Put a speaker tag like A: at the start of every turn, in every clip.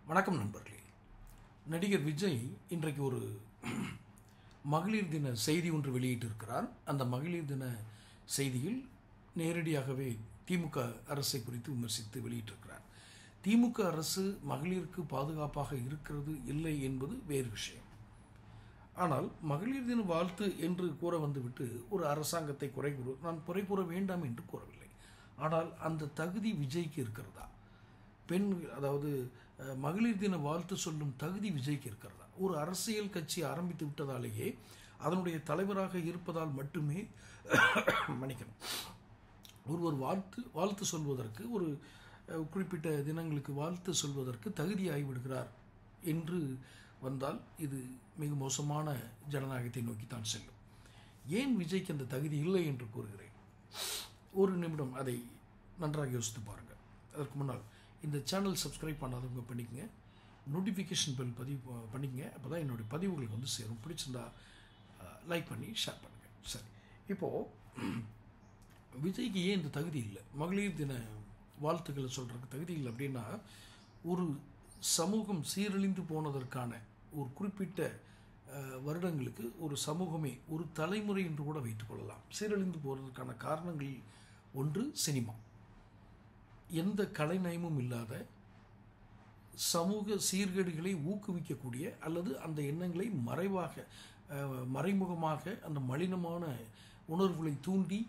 A: வணக்கம் நண்பர்களே. நடிகர் விஜய் இன்றைக்கு ஒரு மகளிர் தின செய்தி ஒன்று வெளியிட்டிருக்கிறார். அந்த மகளிர் தின செய்தியில் நேரடியாகவே திமுக அரசை குறித்து விமர்சித்து வெளியிட்டிருக்கிறார். திமுக அரசு மகளிருக்கு பாதுகாப்பாக இருக்கிறது இல்லை என்பது வேறு விஷயம். ஆனால் மகளிர் தின வாழ்த்து என்று கூற வந்துவிட்டு ஒரு அரசாங்கத்தை நான் குறை கூற வேண்டாம் என்று கூறவில்லை. ஆனால் அந்த தகுதி விஜய்க்கு இருக்கிறதா? பெண் அதாவது மகளிர் தின வாழ்த்து சொல்லும் தகுதி விஜய்க்கு இருக்கிறதா? ஒரு அரசியல் கட்சி ஆரம்பித்து விட்டதாலேயே அதனுடைய தலைவராக இருப்பதால் மட்டுமே மன்னிக்கணும், ஒருவர் வாழ்த்து சொல்வதற்கு ஒரு குறிப்பிட்ட தினங்களுக்கு வாழ்த்து சொல்வதற்கு தகுதி ஆகிவிடுகிறார் என்று வந்தால் இது மிக மோசமான ஜனநாயகத்தை நோக்கித்தான் செல்லும். ஏன் விஜய்க்கு அந்த தகுதி இல்லை என்று கூறுகிறேன். ஒரு நிமிடம் அதை நன்றாக யோசித்து பாருங்கள். அதற்கு முன்னால் இந்த சேனல் சப்ஸ்கிரைப் பண்ணாதவங்க பண்ணிக்கங்க, நோட்டிஃபிகேஷன் பெல் பண்ணிக்கங்க. அப்போ தான் என்னுடைய பதிவுகளுக்கு வந்து சேரும். பிடிச்சிருந்தா லைக் பண்ணி ஷேர் பண்ணுங்கள். சரி, இப்போது விஜய்க்கு ஏன் இந்த தகுதி இல்லை, மகளிர் தின வாழ்த்துக்களை சொல்கிறதுக்கு தகுதி இல்லை அப்படின்னா, ஒரு சமூகம் சீரழிந்து போனதற்கான ஒரு குறிப்பிட்ட வருடங்களுக்கு ஒரு சமூகமே ஒரு தலைமுறை என்று கூட வைத்துக்கொள்ளலாம் சீரழிந்து போகிறதுக்கான காரணங்களில் ஒன்று சினிமா. எந்த கலைநயமும் இல்லாத சமூக சீர்கேடுகளை ஊக்குவிக்கக்கூடிய அல்லது அந்த எண்ணங்களை மறைமுகமாக அந்த மலினமான உணர்வுகளை தூண்டி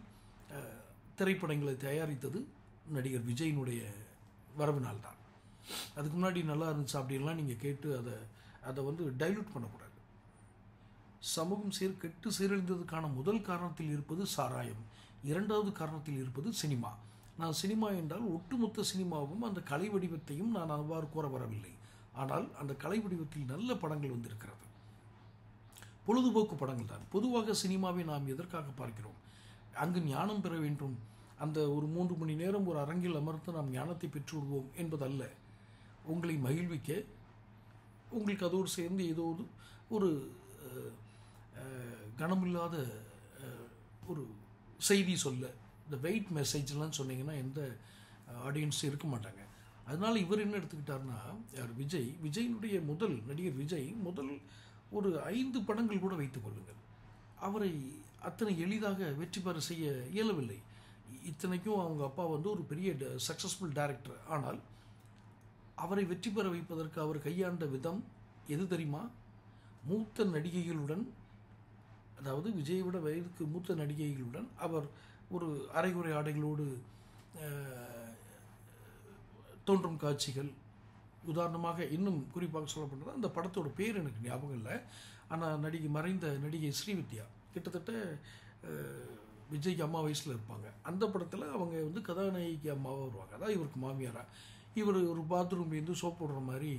A: திரைப்படங்களை தயாரித்தது நடிகர் விஜயினுடைய வரவினால்தான். அதுக்கு முன்னாடி நல்லா இருந்துச்சு அப்படின்லாம் நீங்கள் கேட்டு அதை வந்து டைல்யூட் பண்ணக்கூடாது. சமூகம் கெட்டு சீரழிந்ததுக்கான முதல் காரணத்தில் இருப்பது சாராயம், இரண்டாவது காரணத்தில் இருப்பது சினிமா. நான் சினிமா என்றால் ஒட்டுமொத்த சினிமாவும் அந்த கலை வடிவத்தையும் நான் அவ்வாறு கூற வரவில்லை. ஆனால் அந்த கலை வடிவத்தில் நல்ல படங்கள் வந்திருக்கிறது, பொழுதுபோக்கு படங்கள் தான். பொதுவாக சினிமாவை நாம் எதற்காக பார்க்கிறோம்? அங்கு ஞானம் பெற வேண்டும், அந்த ஒரு 3 மணி நேரம் ஒரு அரங்கில் அமர்ந்து நாம் ஞானத்தை பெற்று விடுவோம் என்பதல்ல. உங்களை மகிழ்விக்க, உங்களுக்கு அதோடு சேர்ந்து ஏதோ ஒரு கனமில்லாத ஒரு செய்தி சொல்ல, இந்த வெயிட் மெசேஜ்லாம் சொன்னீங்கன்னா எந்த ஆடியன்ஸ் இருக்க மாட்டாங்க. அதனால் இவர் என்ன எடுத்துக்கிட்டார்னா, யார் விஜயினுடைய நடிகர் விஜய் முதல் ஒரு 5 படங்கள் கூட வைத்துக் கொள்ளுங்கள், அவரை அத்தனை எளிதாக வெற்றி பெற செய்ய இயலவில்லை. இத்தனைக்கும் அவங்க அப்பா வந்து ஒரு பெரிய சக்ஸஸ்ஃபுல் டைரக்டர். ஆனால் அவரை வெற்றி பெற வைப்பதற்கு அவர் கையாண்ட விதம் எது தெரியுமா? மூத்த நடிகைகளுடன், அதாவது விஜயை விட வயதுக்கு மூத்த நடிகைகளுடன் அவர் ஒரு அரைகுறை ஆடைகளோடு தோன்றும் காட்சிகள். உதாரணமாக இன்னும் குறிப்பாக சொல்லப்பட்டது, அந்த படத்தோட பேர் எனக்கு ஞாபகம் இல்லை, ஆனால் மறைந்த நடிகை ஸ்ரீவித்யா கிட்டத்தட்ட விஜய்க்கு அம்மா வயசில் இருப்பாங்க. அந்த படத்தில் அவங்க வந்து கதாநாயகிக்கு அம்மாவாக வருவாங்க, அதான் இவருக்கு மாமியாராக. இவர் ஒரு பாத்ரூம்லேருந்து சோப் போடுற மாதிரி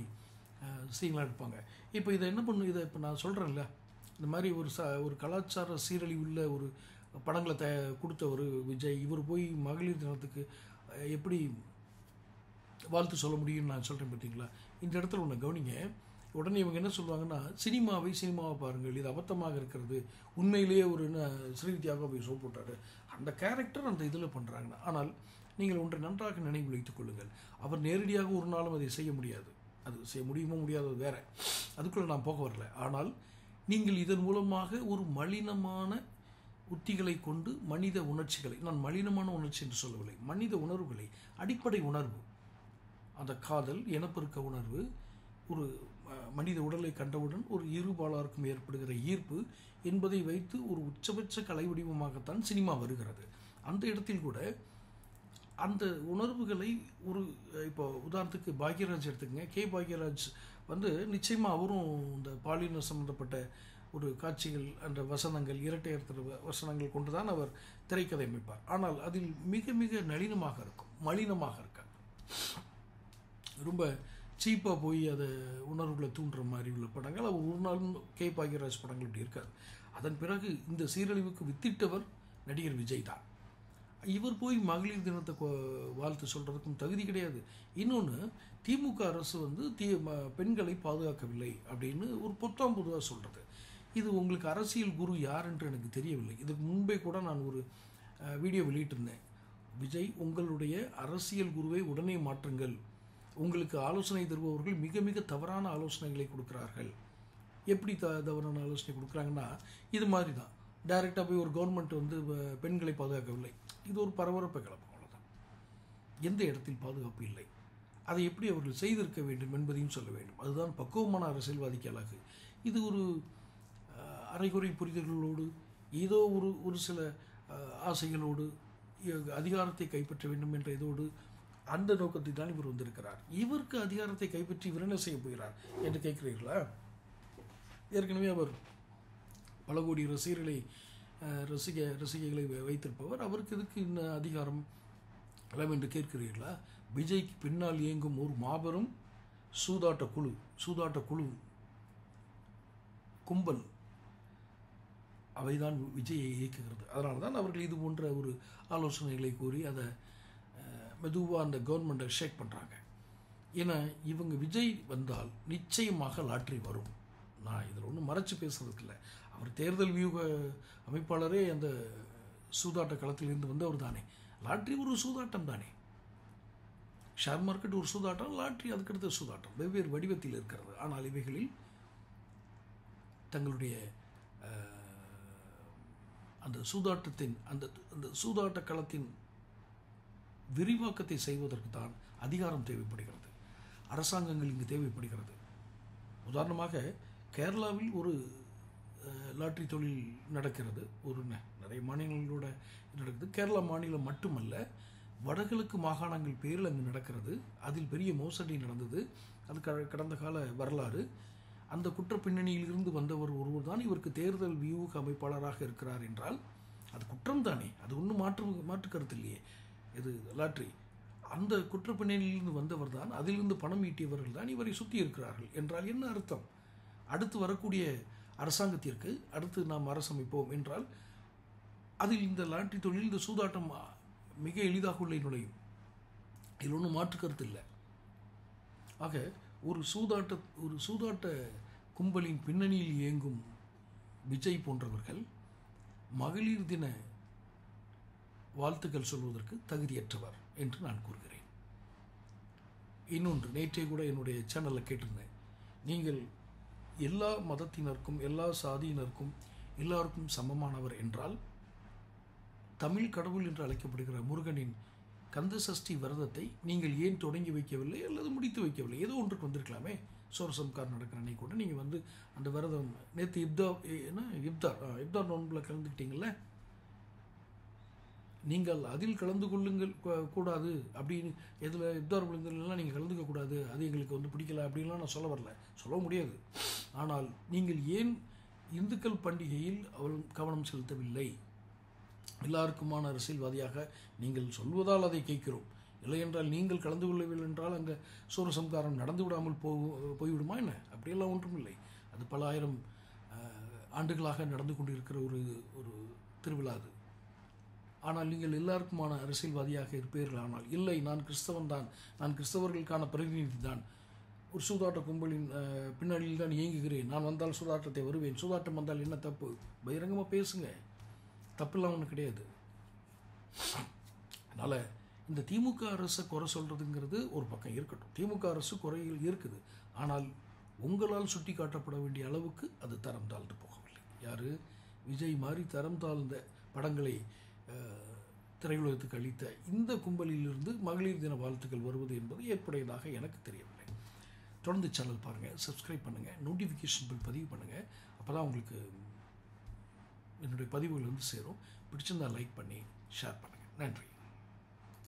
A: சீன்லாம் எடுப்பாங்க. இப்போ இதை இப்போ நான் சொல்கிறேன்ல, இந்த மாதிரி ஒரு கலாச்சார சீரழிவுள்ள ஒரு படங்களை கொடுத்த ஒரு விஜய், இவர் போய் மகளிர் தினத்துக்கு எப்படி வாழ்த்து சொல்ல முடியும்னு நான் சொல்கிறேன் பார்த்தீங்களா? இந்த இடத்துல ஒன்று கவனிங்க. உடனே இவங்க என்ன சொல்லுவாங்கன்னா, சினிமாவை பாருங்கள், இது அபத்தமாக இருக்கிறது, உண்மையிலேயே ஒரு ஸ்ரீவித்யாக போய் சோப் போட்டார், அந்த கேரக்டர் அந்த இதில் பண்ணுறாங்கன்னா. ஆனால் நீங்கள் ஒன்றை நன்றாக நினைவு வைத்துக் கொள்ளுங்கள், அவர் நேரடியாக ஒரு நாளும் அதை செய்ய முடியாது. அது செய்ய முடியுமோ முடியாதது வேற, அதுக்குள்ளே நான் போக வரல. ஆனால் நீங்கள் இதன் மூலமாக ஒரு மலினமான உத்திகளை கொண்டு மனித உணர்ச்சிகளை, நான் மலினமான உணர்ச்சி என்று சொல்லவில்லை, மனித உணர்வுகளை, அடிப்படை உணர்வு, அந்த காதல், இனப்பெருக்க உணர்வு, ஒரு மனித உடலை கண்டவுடன் ஒரு இருபாலாருக்கும் ஏற்படுகிற ஈர்ப்பு என்பதை வைத்து ஒரு உச்சபட்ச கலை வடிவமாகத்தான் சினிமா வருகிறது. அந்த இடத்தில் கூட அந்த உணர்வுகளை இப்போ உதாரணத்துக்கு பாக்யராஜ் எடுத்துக்கங்க. பாக்யராஜ் வந்து நிச்சயமாக அவரும் இந்த பாலின சம்பந்தப்பட்ட ஒரு காட்சிகள், அந்த வசனங்கள், இரட்டையர்த்தர வசனங்கள் கொண்டு தான் அவர் திரைக்கதை அமைப்பார். ஆனால் அதில் மிக மிக நளினமாக இருக்கும், மலினமாக இருக்காது. ரொம்ப சீப்பாக போய் அதை உணர்வுகளை தூண்டுற மாதிரி உள்ள படங்கள் அவர் ஒரு நாளும் பாக்யராஜ் படங்கள் இப்படி இருக்காது. அதன் பிறகு இந்த சீரழிவுக்கு வித்திட்டவர் நடிகர் விஜய் தான். இவர் போய் மகளிர் தினத்தை வாழ்த்து சொல்கிறதுக்கும் தகுதி கிடையாது. இன்னொன்று, திமுக அரசு வந்து பெண்களை பாதுகாக்கவில்லை அப்படின்னு ஒரு பொதுவாக சொல்கிறது. இது உங்களுக்கு அரசியல் குரு யார் என்று எனக்கு தெரியவில்லை. இதுக்கு முன்பே கூட நான் ஒரு வீடியோ வெளியிட்டிருந்தேன். விஜய், உங்களுடைய அரசியல் குருவை உடனே மாற்றுங்கள், உங்களுக்கு ஆலோசனை தருபவர்கள் மிக மிக தவறான ஆலோசனைகளை கொடுக்குறார்கள். எப்படி தவறான ஆலோசனை கொடுக்குறாங்கன்னா, இது மாதிரி தான் டைரெக்டாக போய் ஒரு கவர்மெண்ட் வந்து பெண்களை பாதுகாக்கவில்லை, இது ஒரு பரபரப்பை கிளப்பும், அவ்வளோதான். எந்த இடத்தில் பாதுகாப்பு இல்லை, அதை எப்படி அவர்கள் செய்திருக்க வேண்டும் என்பதையும் சொல்ல வேண்டும். அதுதான் பக்குவமான அரசியல்வாதிக்கு அழகு. இது ஒரு அரைகுறை புரிதல்களோடு ஏதோ ஒரு சில ஆசைகளோடு அதிகாரத்தை கைப்பற்ற வேண்டும் என்ற இதோடு அந்த நோக்கத்தை தான் இவர் வந்திருக்கிறார். இவருக்கு அதிகாரத்தை கைப்பற்றி இவர் என்ன செய்ய போகிறார் என்று கேட்கிறீர்களா? ஏற்கனவே அவர் பல கோடி ரசிகைகளை வைத்திருப்பவர். அவருக்கு எதுக்கு இந்த அதிகாரம் எல்லாம் என்று கேட்கிறீர்களா? விஜய்க்கு பின்னால் இயங்கும் ஒரு மாபெரும் சூதாட்ட குழு கும்பல் அவைதான் விஜயை இயக்குகிறது. அதனால தான் அவர்கள் இது போன்ற ஒரு ஆலோசனைகளை கூறி அதை மெதுவாக அந்த கவர்மெண்ட்டை ஷேக் பண்ணுறாங்க. ஏன்னா இவங்க விஜய் வந்தால் நிச்சயமாக லாட்ரி வரும். நான் இதில் ஒன்றும் மறைச்சு பேசுறதுக்கு இல்லை. அவர் தேர்தல் வியூக அமைப்பாளரே அந்த சூதாட்ட களத்திலிருந்து வந்தவர் தானே. லாட்ரி ஒரு சூதாட்டம் தானே. ஷேர் மார்க்கெட் ஒரு சூதாட்டம், லாட்ரி அதுக்கடுத்த சூதாட்டம், வெவ்வேறு வடிவத்தில் இருக்கிறது. ஆனால் இவைகளில் தங்களுடைய அந்த சூதாட்டத்தின் அந்த சூதாட்ட களத்தின் விரிவாக்கத்தை செய்வதற்கு தான் அதிகாரம் தேவைப்படுகிறது, அரசாங்கங்கள் இங்கு தேவைப்படுகிறது. உதாரணமாக கேரளாவில் ஒரு லாட்ரி தொழில் நடக்கிறது. நிறைய மாநிலங்களோட நடக்குது. கேரளா மாநிலம் மட்டுமல்ல, வடகிழக்கு மாகாணங்கள் பேரில் அங்கு நடக்கிறது. அதில் பெரிய மோசடி நடந்தது. அது கடந்த கால வரலாறு. அந்த குற்ற பின்னணியிலிருந்து வந்தவர் ஒருவர் தான் இவருக்கு தேர்தல் வியூக அமைப்பாளராக இருக்கிறார் என்றால் அது குற்றம் தானே. அது ஒன்றும் மாற்று கருத்து இல்லையே. இது லாட்ரி அந்த குற்ற பின்னணியிலிருந்து வந்தவர் தான், அதிலிருந்து பணம் ஈட்டியவர்கள் தான் இவரை சுற்றி இருக்கிறார்கள் என்றால் என்ன அர்த்தம்? அடுத்து வரக்கூடிய அரசாங்கத்திற்கு அடுத்து நாம் அரசமைப்போம் என்றால் அதில் இந்த லாட்ரி தொழில், இந்த சூதாட்டம் மிக எளிதாக உள்ள நுழையும். இதில் ஒன்றும் மாற்று கருத்து இல்லை. ஆக ஒரு சூதாட்ட கும்பலின் பின்னணியில் இயங்கும் விஜய் போன்றவர்கள் மகளிர் தின வாழ்த்துக்கள் சொல்வதற்கு தகுதியற்றவர் என்று நான் கூறுகிறேன். இன்னொன்று, நேற்றே கூட என்னுடைய சேனலில் கேட்டிருந்தேன், நீங்கள் எல்லா மதத்தினருக்கும் எல்லா சாதியினருக்கும் எல்லாருக்கும் சமமானவர் என்றால் தமிழ் கடவுள் என்று அழைக்கப்படுகிற முருகனின் கந்த சஷ்டி விரதத்தை நீங்கள் ஏன் தொடங்கி வைக்கவில்லை அல்லது முடித்து வைக்கவில்லை? ஏதோ ஒன்றுக்கு வந்திருக்கலாமே. சோரசம்கார் நடக்கிற அன்னைக்கு கூட நீங்கள் வந்து அந்த விரதம் நேற்று இப்தார் நோன்பில் கலந்துக்கிட்டீங்கள, நீங்கள் அதில் கலந்து கொள்ளுங்கள் கூடாது அப்படின்னு, எதில் இப்தார் விழுந்தெல்லாம் நீங்கள் கலந்துக்க கூடாது, அது எங்களுக்கு வந்து பிடிக்கல அப்படின்லாம் நான் சொல்ல வரல, சொல்ல முடியாது. ஆனால் நீங்கள் ஏன் இந்துக்கள் பண்டிகையில் கவனம் செலுத்தவில்லை? எல்லாருக்குமான அரசியல்வாதியாக நீங்கள் சொல்வதால் அதை கேட்கிறோம். இல்லை என்றால் நீங்கள் கலந்து கொள்ளவில்லை என்றால் அங்கே சூரசம்காரம் நடந்து விடாமல் போய்விடுமா என்ன? அப்படியெல்லாம் ஒன்றும் இல்லை. அது பல ஆயிரம் ஆண்டுகளாக நடந்து கொண்டிருக்கிற ஒரு திருவிழா அது. ஆனால் நீங்கள் எல்லாருக்குமான அரசியல்வாதியாக இருப்பீர்கள். ஆனால் இல்லை, நான் கிறிஸ்தவன் தான், நான் கிறிஸ்தவர்களுக்கான பிரதிநிதி தான், ஒரு சூதாட்ட கும்பலின் பின்னணியில் தான் இயங்குகிறேன், நான் வந்தால் சூதாட்டத்தை வருவேன், சூதாட்டம் வந்தால் என்ன தப்பு? பகிரங்கமாக பேசுங்க, தப்புலாம் ஒன்றும் கிடையாது. அதனால் இந்த திமுக அரசை குறை சொல்கிறதுங்கிறது ஒரு பக்கம் இருக்கட்டும். திமுக அரசு குறையில் இருக்குது. ஆனால் உங்களால் சுட்டி காட்டப்பட வேண்டிய அளவுக்கு அது தரம் தாழ்ந்து போகவில்லை. யார்? விஜய் மாதிரி தரம் தாழ்ந்த படங்களை திரையுலகத்துக்கு அளித்த இந்த கும்பலிலிருந்து மகளிர் தின வாழ்த்துக்கள் வருவது என்பது ஏற்புடையதாக எனக்கு தெரியவில்லை. தொடர்ந்து சேனல் பாருங்கள், சப்ஸ்கிரைப் பண்ணுங்கள், நோட்டிஃபிகேஷன் பில் பதிவு பண்ணுங்கள். அப்போ தான் உங்களுக்கு என்னுடைய பதிவுகள் வந்து சேரும். பிடிச்சிருந்தால் லைக் பண்ணி ஷேர் பண்ணுங்கள். நன்றி.